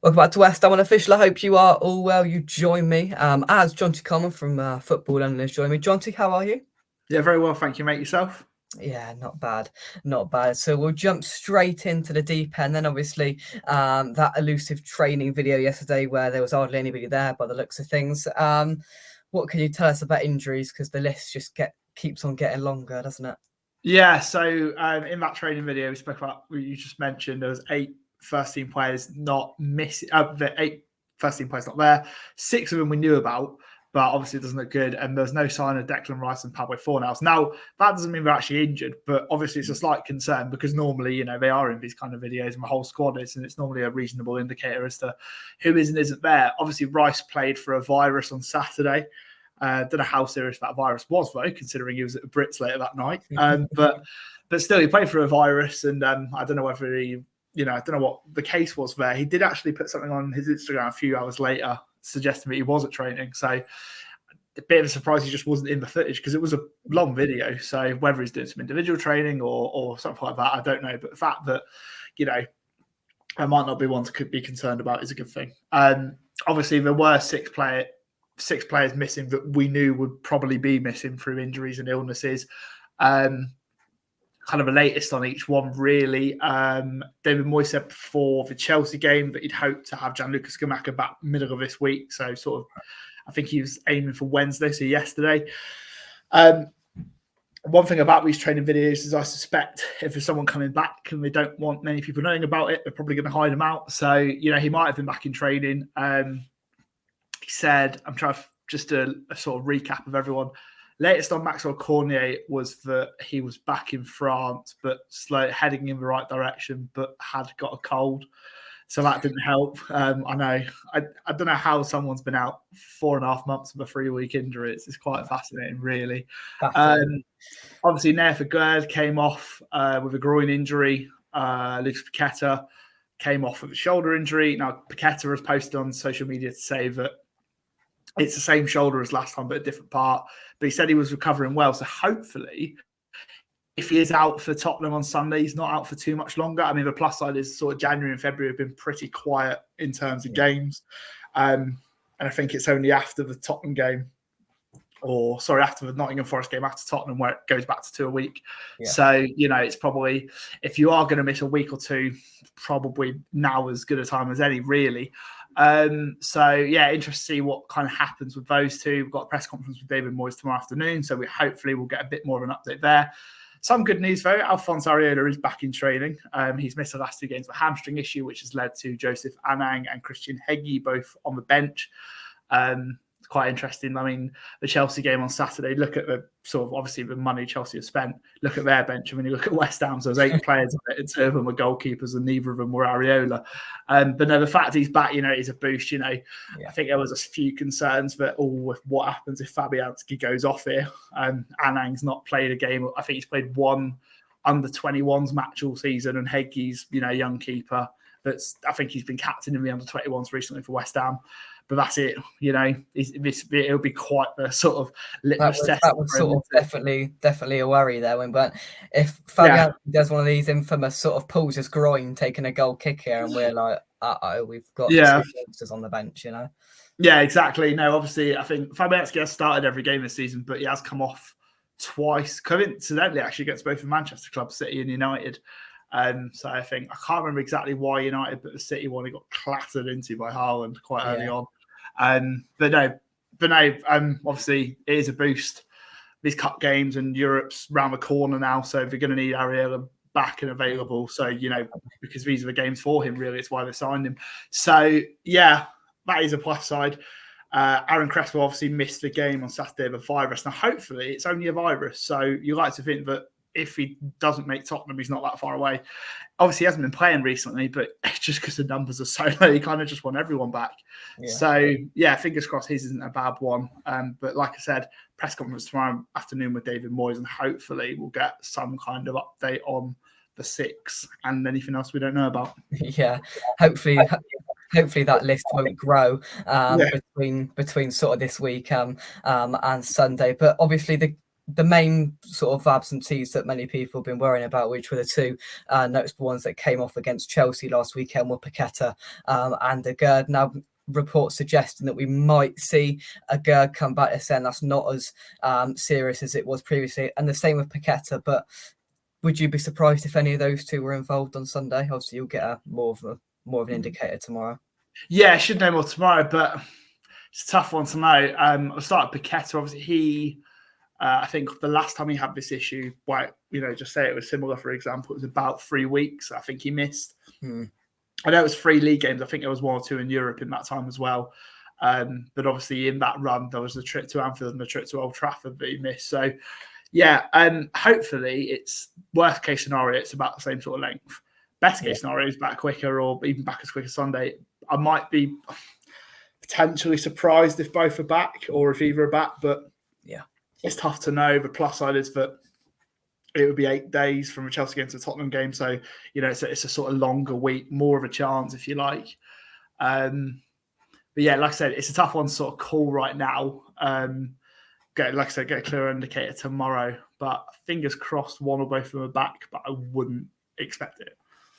Welcome back to West Ham Unofficial. I hope you are all well. You join me as Jonty Coleman from Football London is joining me. Jonty, how are you? Yeah, very well, thank you, mate. Yourself? Yeah, not bad, not bad. So we'll jump straight into the deep end. Then obviously that elusive training video yesterday where there was hardly anybody there by the looks of things. What can you tell us about injuries? Because the list just keeps on getting longer, doesn't it? Yeah, so in that training video we spoke about, you just mentioned there was 8 first team players not missing. The 8 first team players not there. 6 of them we knew about, but obviously it doesn't look good. And there's no sign of Declan Rice and Pablo Fornals. Now that doesn't mean they're actually injured, but obviously it's a slight concern because normally, they are in these kind of videos and the whole squad is, and it's normally a reasonable indicator as to who is and isn't there. Obviously Rice played for a virus on Saturday. Don't know how serious that virus was, though, considering he was at the Brits later that night. But still, he played for a virus, and I don't know whether I don't know what the case was there. He did actually put something on his Instagram a few hours later, suggesting that he was at training. So a bit of a surprise he just wasn't in the footage because it was a long video. So whether he's doing some individual training or something like that, I don't know. But the fact that, I might not be one to be concerned about is a good thing. Obviously, there were 6 players missing that we knew would probably be missing through injuries and illnesses. Kind of the latest on each one, really. David Moyes said before the Chelsea game that he'd hoped to have Gianluca Scamacca back middle of this week. So sort of, I think he was aiming for Wednesday, so yesterday. One thing about these training videos is I suspect if there's someone coming back and they don't want many people knowing about it, they're probably going to hide them out. So, he might have been back in training. He said, I'm trying to just a sort of recap of everyone. Latest on Maxwell Cornier was that he was back in France, but heading in the right direction, but had got a cold. So that didn't help. I know. I don't know how someone's been out 4.5 months with a 3-week injury. It's quite fascinating, really. Obviously, Nefa Gerd came off with a groin injury. Lucas Paqueta came off with a shoulder injury. Now, Paqueta has posted on social media to say that it's the same shoulder as last time, but a different part. But he said he was recovering well. So hopefully, if he is out for Tottenham on Sunday, he's not out for too much longer. I mean, the plus side is sort of January and February have been pretty quiet in terms of games. And I think it's only after the Tottenham game, after the Nottingham Forest game after Tottenham, where it goes back to 2 a week. Yeah. So, it's probably, if you are going to miss a week or two, probably now as good a time as any, really. Interesting to see what kind of happens with those two. We've got a press conference with David Moyes tomorrow afternoon, so we hopefully will get a bit more of an update there. Some good news, though. Alphonse Areola is back in training. He's missed the last 2 games with a hamstring issue, which has led to Joseph Anang and Christian Hegyi both on the bench. It's quite interesting. I mean, the Chelsea game on Saturday, look at the sort of, obviously, the money Chelsea have spent. Look at their bench. And when you look at West Ham, so there's 8 players on it, and 2 of them were goalkeepers, and neither of them were Areola. But no, the fact he's back, is a boost. I think there was a few concerns that, with what happens if Fabianski goes off here. Anang's not played a game. I think he's played 1 under 21s match all season, and Hegyi's, young keeper. I think he's been captain in the under 21s recently for West Ham. But that's it, it'll be quite the sort of litmus test. That was sort of definitely a worry there. But if Fabian does one of these infamous sort of pulls his groin, taking a goal kick here, and we're like, we've got 2 youngsters on the bench, Yeah, exactly. No, obviously, I think Fabianski has started every game this season, but he has come off twice, coincidentally, actually, against both of Manchester clubs, City and United. So I think, I can't remember exactly why United, but the City one, he got clattered into by Haaland quite early on. But no, obviously it is a boost. These cup games and Europe's round the corner now, so they're going to need Areola back and available. So, because these are the games for him, really, it's why they signed him. So, yeah, that is a plus side. Aaron Cresswell obviously missed the game on Saturday with a virus. Now, hopefully, it's only a virus. So you like to think that if he doesn't make Tottenham, he's not that far away. Obviously, he hasn't been playing recently, but just because the numbers are so low, he kind of just want everyone back. Yeah. So, fingers crossed his isn't a bad one. But like I said, press conference tomorrow afternoon with David Moyes, and hopefully we'll get some kind of update on the 6 and anything else we don't know about. Yeah, hopefully that list won't grow between sort of this week and Sunday. But obviously the main sort of absentees that many people have been worrying about, which were the two noticeable ones that came off against Chelsea last weekend, were Paqueta and De Gerd. Now, reports suggesting that we might see a Gerd come back this end. That's not as serious as it was previously, and the same with Paqueta. But would you be surprised if any of those two were involved on Sunday? Obviously, you'll get more of an indicator tomorrow. Yeah, I should know more tomorrow, but it's a tough one to know. I'll start with Paqueta. Obviously, I think the last time he had this issue, just say it was similar, for example, it was about 3 weeks. I think he missed. I know it was 3 league games. I think there was 1 or 2 in Europe in that time as well. But obviously in that run, there was a trip to Anfield and a trip to Old Trafford that he missed. So, yeah, hopefully it's worst case scenario, it's about the same sort of length. Best case scenario is back quicker, or even back as quick as Sunday. I might be potentially surprised if both are back or if either are back, but yeah, it's tough to know. The plus side is that it would be 8 days from a Chelsea game to a Tottenham game. So, it's a sort of longer week, more of a chance, if you like. But yeah, like I said, it's a tough one to sort of call right now. Get a clearer indicator tomorrow. But fingers crossed one or both of them are back, but I wouldn't expect it.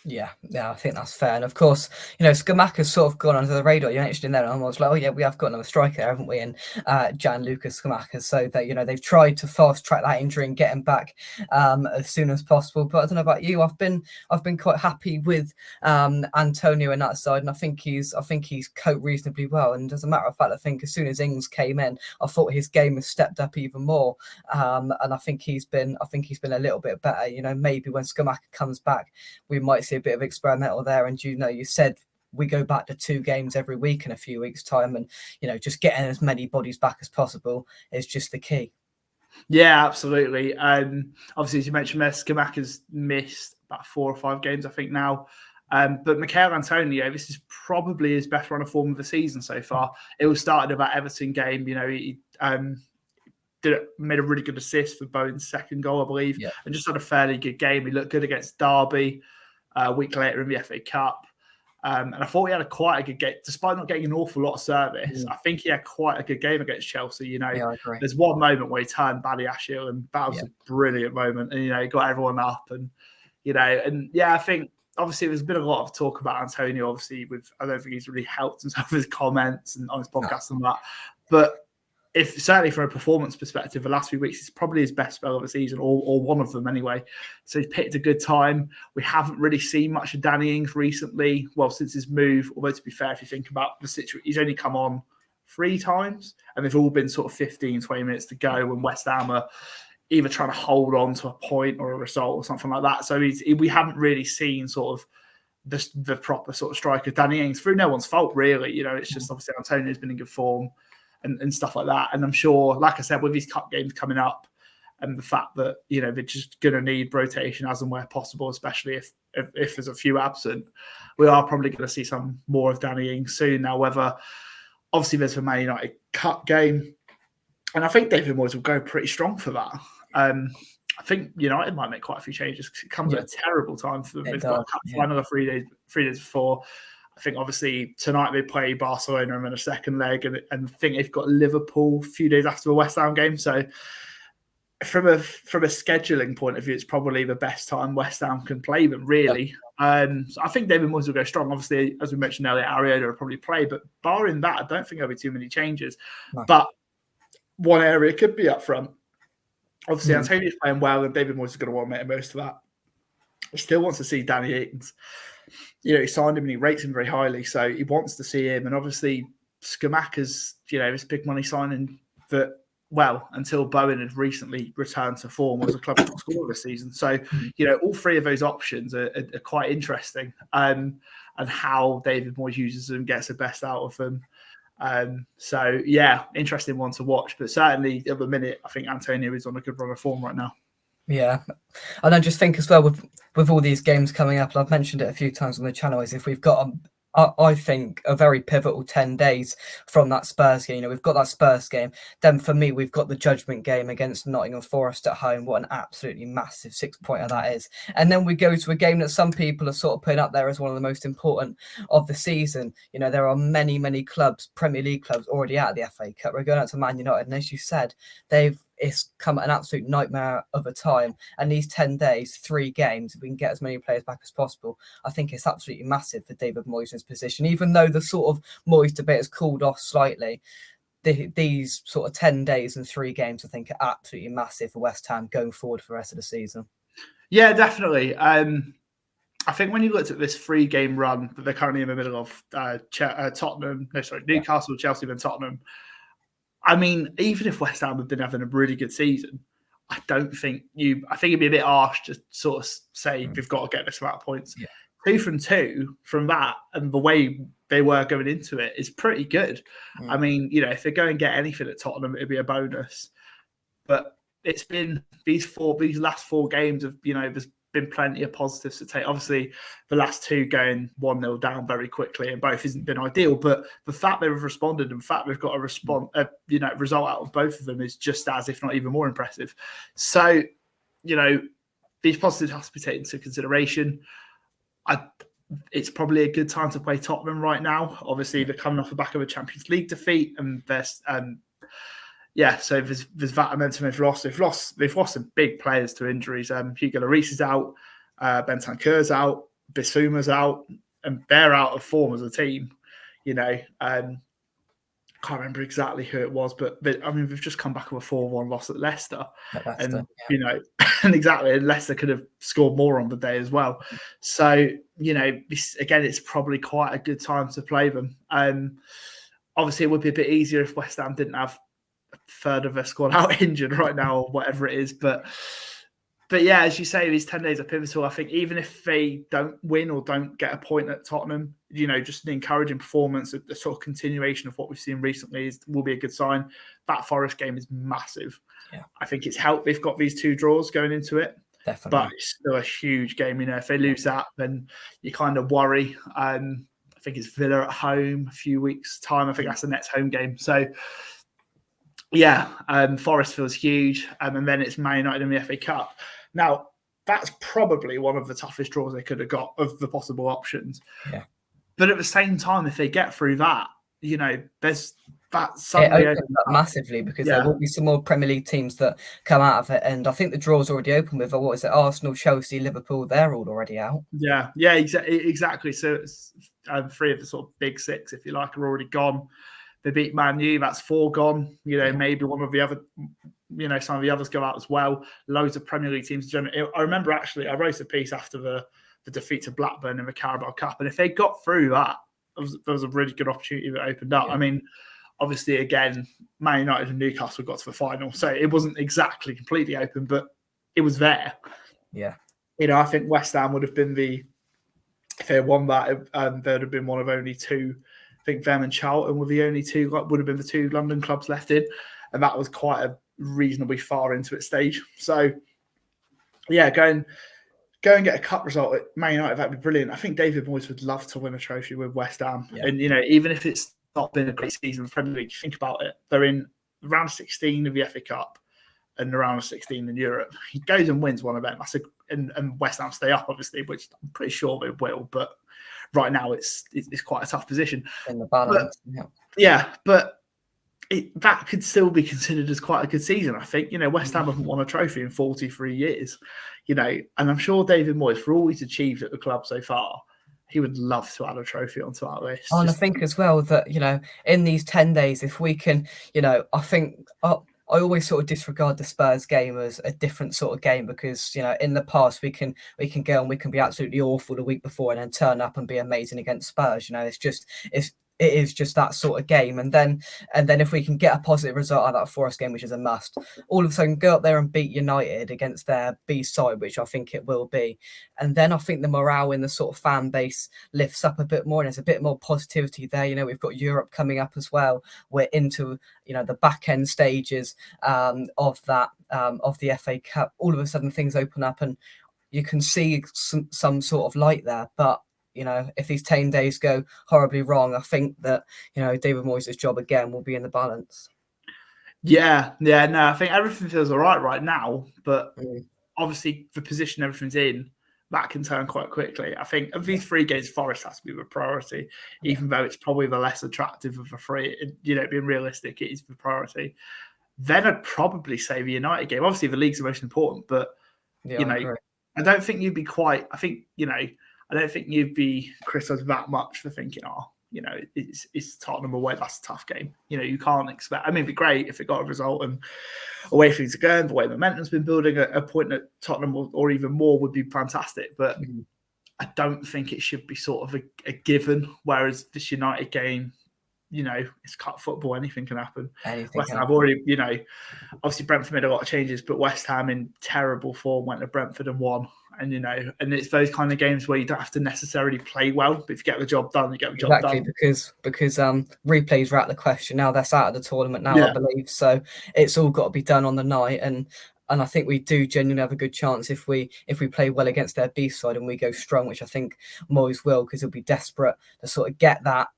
Yeah, I think that's fair. And of course, Scamacca's sort of gone under the radar. You mentioned in there, and I was like, oh yeah, we have got another striker there, haven't we? And Gianluca Scamacca. So that they've tried to fast track that injury and get him back as soon as possible. But I don't know about you. I've been quite happy with Antonio in that side, and I think he's coped reasonably well. And as a matter of fact, I think as soon as Ings came in, I thought his game has stepped up even more. And I think he's been a little bit better. Maybe when Scamacca comes back, we might see a bit of experimental there. And you said we go back to 2 games every week in a few weeks' time, and just getting as many bodies back as possible is just the key. Yeah, absolutely. Obviously, as you mentioned, Scamacca's missed about 4 or 5 games, I think now. But Michail Antonio, this is probably his best run of form of the season so far. It was started about Everton game. He made a really good assist for Bowen's second goal, I believe, and just had a fairly good game. He looked good against Derby. A week later in the FA Cup. And I thought he had quite a good game, despite not getting an awful lot of service. I think he had quite a good game against Chelsea. I agree. There's one moment where he turned Badiashile, and that was a brilliant moment. And, he got everyone up. And, I think obviously there's been a lot of talk about Antonio. Obviously, I don't think he's really helped himself with his comments and on his podcast and that. But certainly from a performance perspective, the last few weeks, it's probably his best spell of the season, or one of them anyway. So he's picked a good time. We haven't really seen much of Danny Ings recently, since his move. Although, to be fair, if you think about the situation, he's only come on 3 times, and they've all been sort of 15, 20 minutes to go when West Ham are either trying to hold on to a point or a result or something like that. So we haven't really seen sort of the proper sort of striker Danny Ings, through no one's fault, really. It's just obviously Antonio's been in good form. And stuff like that. And I'm sure, like I said, with these cup games coming up and the fact that, they're just going to need rotation as and where possible, especially if there's a few absent, we are probably going to see some more of Danny Ings soon. Now, obviously there's the Man United cup game, and I think David Moyes will go pretty strong for that. I think United might make quite a few changes because it comes at a terrible time for them. They've got a cup final 3 days before. I think obviously tonight they play Barcelona in a second leg, and I think they've got Liverpool a few days after the West Ham game. So from a scheduling point of view, it's probably the best time West Ham can play them, really. So I think David Moyes will go strong. Obviously, as we mentioned earlier, Arietta will probably play, but barring that, I don't think there'll be too many changes. No. But one area could be up front. Obviously, Antonio's playing well, and David Moyes is going to want to make the most of that. He still wants to see Danny Ings. He signed him and he rates him very highly, so he wants to see him. And obviously, Scamacca's, this big money signing that, until Bowen had recently returned to form, was a club top scorer this season. So, all 3 of those options are quite interesting, and how David Moyes uses them, gets the best out of them. So, interesting one to watch. But certainly, at the minute, I think Antonio is on a good run of form right now. Yeah, and I just think as well with all these games coming up, and I've mentioned it a few times on the channel, is if we've got I think a very pivotal 10 days from that Spurs game. We've got that Spurs game. Then for me, we've got the judgment game against Nottingham Forest at home. What an absolutely massive 6-pointer that is. And then we go to a game that some people are sort of putting up there as one of the most important of the season. There are many, many clubs, Premier League clubs, already out of the FA Cup. We're going out to Man United. And as you said, they've it's come an absolute nightmare of a time. And these 10 days, 3 games, if we can get as many players back as possible, I think it's absolutely massive for David Moyes' position. Even though the sort of Moyes debate has cooled off slightly, these sort of 10 days and 3 games, I think, are absolutely massive for West Ham going forward for the rest of the season. Yeah, definitely. I think when you looked at this 3-game run that they're currently in the middle of, Newcastle, Chelsea, then Tottenham. I mean, even if West Ham had been having a really good season, I think it'd be a bit harsh to sort of say they've got to get this amount of points. Yeah. 2 from 2 from that, and the way they were going into it is pretty good. I mean, if they go and get anything at Tottenham, it'd be a bonus. But it's been these last 4 games of, there's been plenty of positives to take. Obviously, the last 2 going 1-0 down very quickly, and both hasn't been ideal. But the fact they've responded, and the fact they've got a result out of both of them is just as, if not even more impressive. So, these positives have to be taken into consideration. It's probably a good time to play Tottenham right now. Obviously, they're coming off the back of a Champions League defeat, and so there's that momentum they've lost. They've lost some big players to injuries. Hugo Lloris is out, Bentancur's out, Bissouma's out, and they're out of form as a team. Can't remember exactly who it was, but we've just come back with a 4-1 loss at Leicester. And exactly, and Leicester could have scored more on the day as well. So, again, it's probably quite a good time to play them. Obviously, it would be a bit easier if West Ham didn't have a third of their squad out injured right now, or whatever it is. But yeah, as you say, these 10 days are pivotal. I think even if they don't win or don't get a point at Tottenham, just an encouraging performance, the sort of continuation of what we've seen recently will be a good sign. That Forest game is massive. Yeah. I think it's helped they've got these 2 draws going into it. Definitely. But it's still a huge game. If they lose that, then you kind of worry. I think it's Villa at home a few weeks' time. I think that's the next home game. So, yeah, Forest feels huge. And then it's Man United in the FA Cup. Now, that's probably one of the toughest draws they could have got of the possible options. Yeah. But at the same time, if they get through that, there's that suddenly it opens up massively, because there will be some more Premier League teams that come out of it. And I think the draw's already open with, what is it, Arsenal, Chelsea, Liverpool, they're all already out. Yeah, exactly. So it's 3 of the sort of big 6, if you like, are already gone. They beat Man U, that's 4 gone. Maybe one of the other, some of the others go out as well. Loads of Premier League teams. I remember actually, I wrote a piece after the defeat to Blackburn in the Carabao Cup, and if they got through that, there was a really good opportunity that opened up. Yeah. Obviously, again, Man United and Newcastle got to the final, so it wasn't exactly completely open, but it was there. Yeah. I think West Ham would have been if they won that, there would have been one of only 2. I think them and Charlton were the only 2, would have been the 2 London clubs left in, and that was quite a reasonably far into its stage. So, yeah, go and get a cup result at Man United, that'd be brilliant. I think David Moyes would love to win a trophy with West Ham. Yeah. And, even if it's not been a great season in the Premier League, think about it. They're in round 16 of the FA Cup and round 16 in Europe. He goes and wins one of them. And West Ham stay up, obviously, which I'm pretty sure they will. But right now, it's quite a tough position. In the balance. But that could still be considered as quite a good season, I think. West Ham haven't won a trophy in 43 years, and I'm sure David Moyes, for all he's achieved at the club so far, he would love to add a trophy onto our list. And I think as well that, in these 10 days, if we can, I think I always sort of disregard the Spurs game as a different sort of game, because, in the past we can go and we can be absolutely awful the week before and then turn up and be amazing against Spurs. It is just that sort of game. And then if we can get a positive result out of that Forest game, which is a must, all of a sudden go up there and beat United against their B side, which I think it will be. And then I think the morale in the sort of fan base lifts up a bit more, and there's a bit more positivity there. We've got Europe coming up as well. We're into, the back end stages of that, of the FA Cup. All of a sudden things open up and you can see some sort of light there. But if these 10 days go horribly wrong, I think that, David Moyes' job again will be in the balance. Yeah. No, I think everything feels all right now, but obviously the position everything's in, that can turn quite quickly. I think of these 3 games, Forest has to be the priority, even though it's probably the less attractive of the 3. Being realistic, it is the priority. then I'd probably say the United game. Obviously, the league's the most important, but Yeah, I agree. I don't think you'd be quite. I think I don't think you'd be criticised that much for thinking, it's Tottenham away. That's a tough game. You can't expect. I mean, it'd be great if it got a result and away things are going. The way momentum's been building, a point at Tottenham or even more would be fantastic. But I don't think it should be sort of a given. Whereas this United game, it's cut football. Anything can happen. West Ham have already, obviously Brentford made a lot of changes, but West Ham in terrible form went to Brentford and won. And, and it's those kind of games where you don't have to necessarily play well, but if you get the job done, you get the job done. Because replays are out of the question now. That's out of the tournament now, I believe. So it's all got to be done on the night. And I think we do genuinely have a good chance if we play well against their B side and we go strong, which I think Moyes will, because he'll be desperate to sort of get that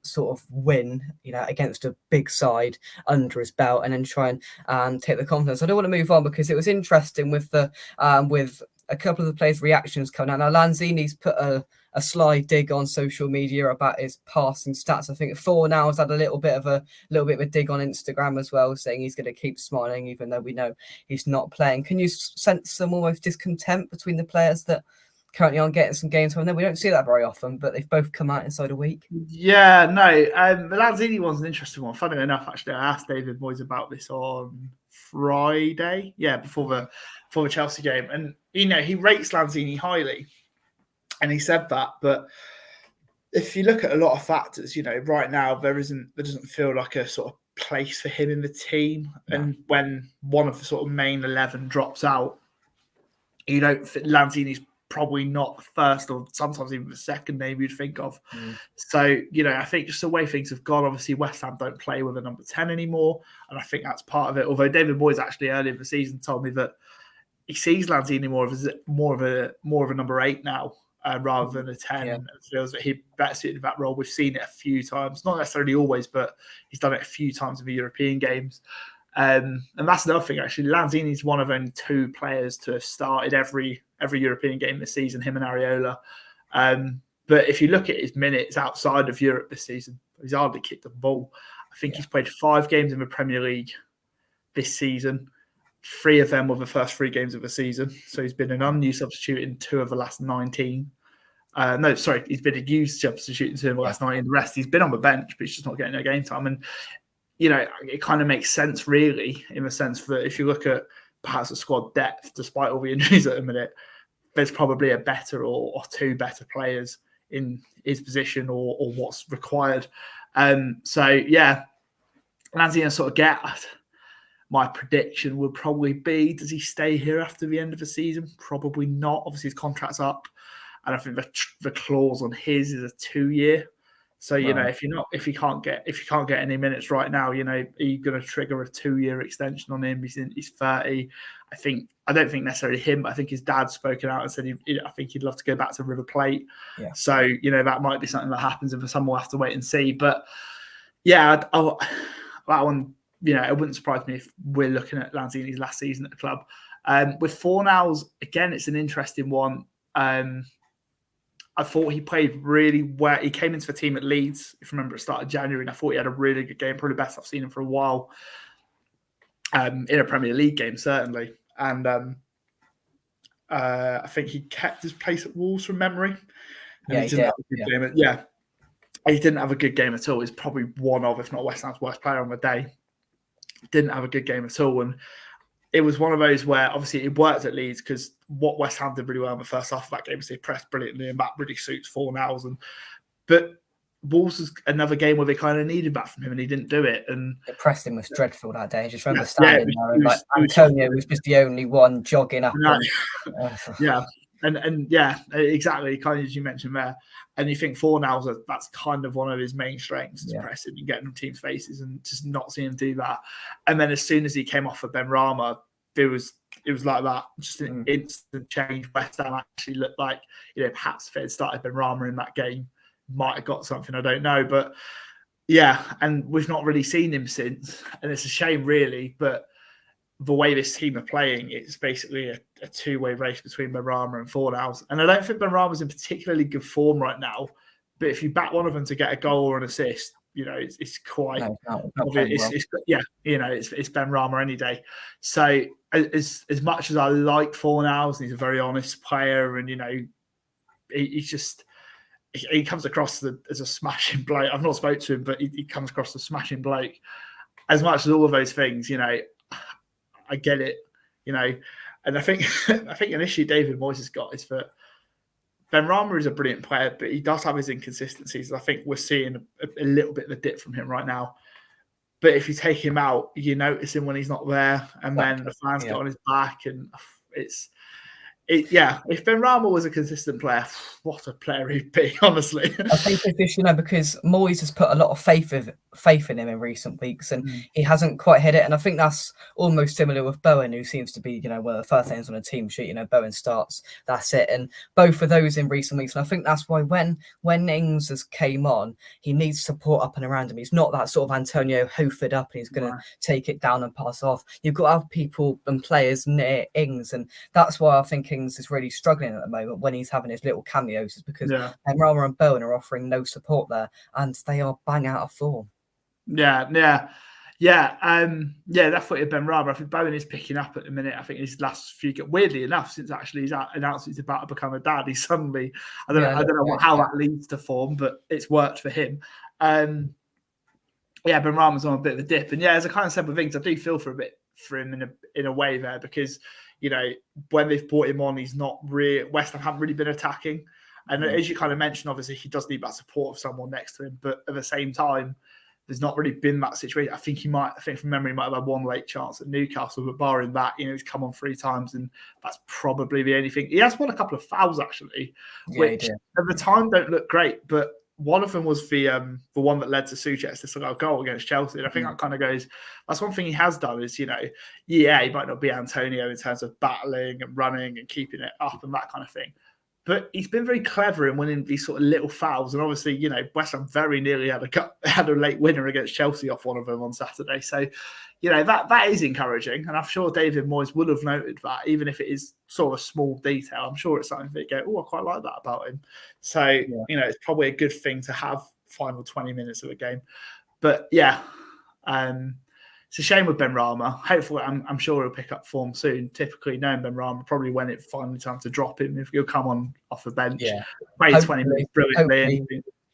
sort of win, against a big side under his belt, and then try and take the confidence. I don't want to move on because it was interesting with the with a couple of the players' reactions coming out. Now Lanzini's put a sly dig on social media about his passing stats. I think Fornals had a little bit of a dig on Instagram as well, saying he's going to keep smiling even though we know he's not playing. Can you sense some almost discontent between the players that currently aren't getting some games time? We don't see that very often, but they've both come out inside a week. Yeah, no. The Lanzini one's an interesting one. Funny enough, actually, I asked David Moyes about this on Friday. Yeah, before the Chelsea game, and he rates Lanzini highly, and he said that. But if you look at a lot of factors, right now there doesn't feel like a sort of place for him in the team, and when one of the sort of main 11 drops out, Lanzini's probably not the first or sometimes even the second name you'd think of. So, I think just the way things have gone, obviously West Ham don't play with a number 10 anymore. And I think that's part of it. Although David Moyes actually earlier in the season told me that he sees Lanzini more of a number 8 now, rather than a 10. And feels that he better suited that role. We've seen it a few times, not necessarily always, but he's done it a few times in the European games. And that's another thing, actually. Lanzini's one of only 2 players to have started every European game this season, him and Areola. But if you look at his minutes outside of Europe this season, he's hardly kicked a ball. I think he's played 5 games in the Premier League this season. 3 of them were the first 3 games of the season. So he's been an unused substitute in 2 of the last 19. He's been a used substitute in 2 of the last 19. The rest, he's been on the bench, but he's just not getting no game time. And it kind of makes sense, really, in the sense that if you look at perhaps the squad depth, despite all the injuries at the minute, there's probably a better or 2 better players in his position or what's required. Lanzini sort of get. My prediction would probably be, does he stay here after the end of the season? Probably not. Obviously, his contract's up, and I think the clause on his is a 2-year. So if you can't get any minutes right now, are you going to trigger a 2-year extension on him? He's 30. I don't think necessarily him, but I think his dad's spoken out and said I think he'd love to go back to River Plate. Yeah. So that might be something that happens, and for some we'll have to wait and see. But yeah, that one, it wouldn't surprise me if we're looking at Lanzini's last season at the club. With Fornals, again, it's an interesting one. I thought he played really well. He came into the team at Leeds, if you remember, at the start of January, and I thought he had a really good game, probably the best I've seen him for a while, in a Premier League game, certainly. And I think he kept his place at Wolves from memory. And he didn't have a good game. He didn't have a good game at all. He's probably one of, if not West Ham's worst player on the day. Didn't have a good game at all. And it was one of those where obviously it worked at Leeds because what West Ham did really well in the first half of that game is they pressed brilliantly, and that really suits Fornals. But Wolves was another game where they kind of needed that from him, and he didn't do it. And Preston was dreadful that day. I just remember standing there, and Antonio was just the only one jogging up. Exactly, kind of as you mentioned there. And you think Fornals, that's kind of one of his main strengths, is pressing and getting them teams' faces, and just not seeing him do that. And then as soon as he came off of Benrahma, it was like that, just an instant change. West Ham actually looked like, perhaps if it had started Benrahma in that game, might have got something, I don't know. But yeah, and we've not really seen him since. And it's a shame, really, but the way this team are playing, it's basically a 2-way race between Benrahma and Fornals. And I don't think Benrahma's in particularly good form right now, but if you back one of them to get a goal or an assist, it's quite not playing well. It's Ben Rama any day. So as much as I like Fornals, and he's a very honest player, and he's just he comes across as a smashing bloke. I've not spoke to him, but he comes across as a smashing bloke. As much as all of those things, I get it, and I think an issue David Moyes has got is that Ben Rama is a brilliant player, but he does have his inconsistencies. I think we're seeing a little bit of a dip from him right now. But if you take him out, you notice him when he's not there, and then the fans get on his back, and if Ben Rama was a consistent player, what a player he'd be, honestly. I think it's just, because Moyes has put a lot of faith in him in recent weeks, and he hasn't quite hit it. And I think that's almost similar with Bowen, who seems to be, one of the first names on a team sheet. Bowen starts, that's it. And both of those in recent weeks. And I think that's why when Ings has came on, he needs support up and around him. He's not that sort of Antonio Hoofed up and he's going to take it down and pass off. You've got to have people and players near Ings, and that's why I think Ings is really struggling at the moment when he's having his little cameos, is because Rama and Bowen are offering no support there, and they are bang out of form. That's what Ben Rama. I think Bowen is picking up at the minute. I think his last few, weirdly enough, since actually he's announced he's about to become a dad, he suddenly, I don't know how that leads to form, but it's worked for him. Ben Rama's on a bit of a dip, and as I kind of said with things, I do feel for him in a way there, because when they've brought him on, he's not really, West Ham haven't really been attacking. And as you kind of mentioned, obviously, he does need that support of someone next to him. But at the same time, there's not really been that situation. I think from memory, he might have had one late chance at Newcastle, but barring that, he's come on 3 times, and that's probably the only thing. He has won a couple of fouls, actually, which at the time don't look great. But one of them was the one that led to Souček's goal against Chelsea. And I think that kind of goes, that's one thing he has done is, he might not be Antonio in terms of battling and running and keeping it up and that kind of thing. But he's been very clever in winning these sort of little fouls. And obviously, West Ham very nearly had a late winner against Chelsea off one of them on Saturday. So, that is encouraging. And I'm sure David Moyes would have noted that, even if it is sort of a small detail. I'm sure it's something that you go, oh, I quite like that about him. So, it's probably a good thing to have final 20 minutes of a game. But it's a shame with Ben Rama. Hopefully, I'm sure he'll pick up form soon. Typically, knowing Ben Rama, probably when it's finally time to drop him, if he'll come on off the bench, play 20 minutes brilliantly.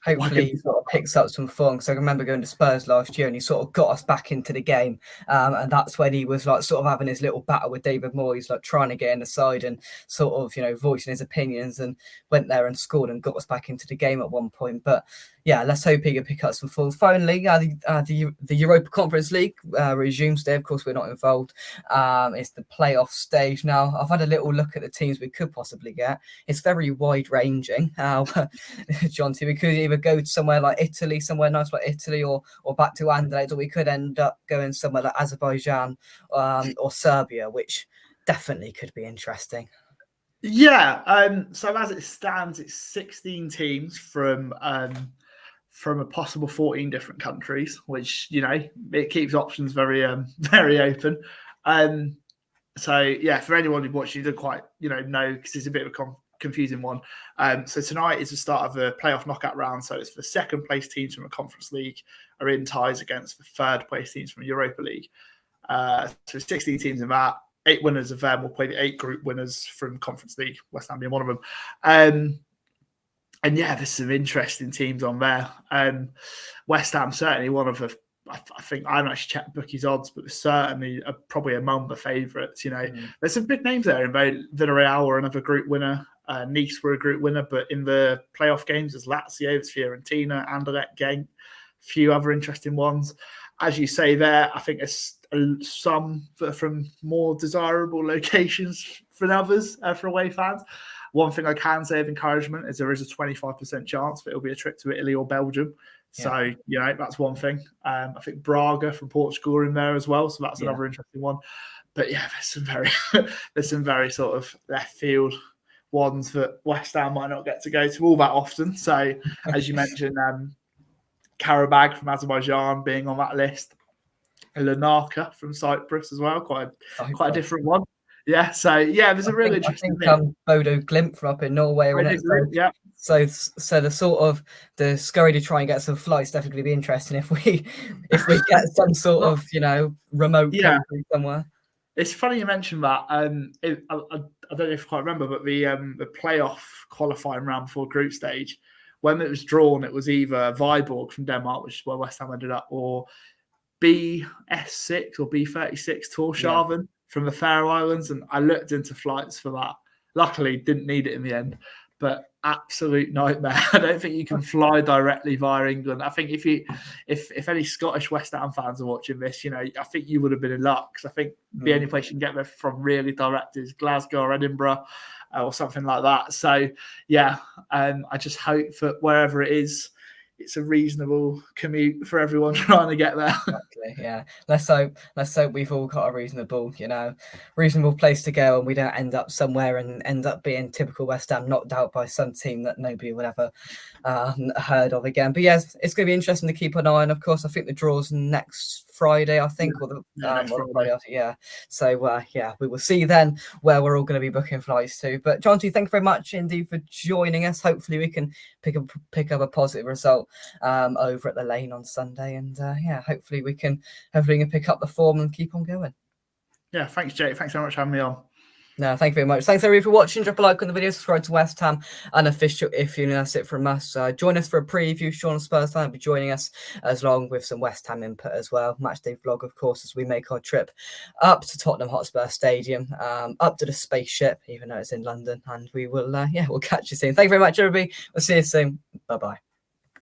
Hopefully he sort of picks up some form. So I remember going to Spurs last year and he sort of got us back into the game. And that's when he was like sort of having his little battle with David Moyes, like trying to get in the side and sort of, voicing his opinions, and went there and scored and got us back into the game at one point. But let's hope he can pick up some form. Finally, the Europa Conference League resumes today. Of course, we're not involved. It's the playoff stage now. I've had a little look at the teams we could possibly get. It's very wide-ranging. John, we could either go to somewhere like Italy, somewhere nice like Italy, or back to Anderlecht, or we could end up going somewhere like Azerbaijan or Serbia, which definitely could be interesting. So as it stands, it's 16 teams from a possible 14 different countries, which it keeps options very very open. For anyone who watched, you didn't quite know, because it's a bit of a confusing one. So tonight is the start of a playoff knockout round. So it's the second place teams from a Conference League are in ties against the third place teams from Europa League. So 16 teams in that. 8 winners of them will play the 8 group winners from Conference League, West Ham being one of them. There's some interesting teams on there. West Ham certainly one of the, I think I haven't actually checked bookies odds, but they're certainly probably among the favourites. There's some big names there. Villarreal were another group winner. Nice were a group winner, but in the playoff games, there's Lazio, there's Fiorentina, Anderlecht, Genk, a few other interesting ones. As you say there, I think there's some that are from more desirable locations than others for away fans. One thing I can say of encouragement is there is a 25% chance that it'll be a trip to Italy or Belgium. So, that's one thing. I think Braga from Portugal are in there as well. So that's another interesting one. But there's some very sort of left field ones that West Ham might not get to go to all that often. So, as you mentioned, Karabag from Azerbaijan being on that list. Larnaca from Cyprus as well, quite a different one. There's a really interesting thing. Bodo Glimt from up in Norway. So the sort of the scurry to try and get some flights definitely be interesting if we get some sort of remote country somewhere. It's funny you mentioned that. I don't know if you quite remember, but the playoff qualifying round before group stage, when it was drawn, it was either Viborg from Denmark, which is where West Ham ended up, or BS6 or B36 Tórshavn from the Faroe Islands. And I looked into flights for that. Luckily, didn't need it in the end. But absolute nightmare. I don't think you can fly directly via England. I think if any Scottish West Ham fans are watching this, I think you would have been in luck, because I think the only place you can get there from really direct is Glasgow or Edinburgh or something like that. So yeah, I just hope that wherever it is, it's a reasonable commute for everyone trying to get there. Exactly, yeah. Let's hope we've all got a reasonable place to go, and we don't end up somewhere and end up being typical West Ham, knocked out by some team that nobody would ever heard of again. But yes, it's going to be interesting to keep an eye on. Of course, I think the draw's next Friday, I think, or the Friday after, yeah. So we will see then where we're all going to be booking flights to. But Jonty, thank you very much indeed for joining us. Hopefully we can pick up a positive result over at the Lane on Sunday, and hopefully we can pick up the form and keep on going. Yeah, thanks, Jake. Thanks very much for having me on. No, thank you very much. Thanks everybody for watching. Drop a like on the video, subscribe to West Ham Unofficial if you know. That's it from us. Join us for a preview. Sean Spurs fan will be joining us, as long with some West Ham input as well. Matchday vlog, of course, as we make our trip up to Tottenham Hotspur Stadium, up to the spaceship, even though it's in London. And we will, we'll catch you soon. Thank you very much, everybody. We'll see you soon. Bye-bye.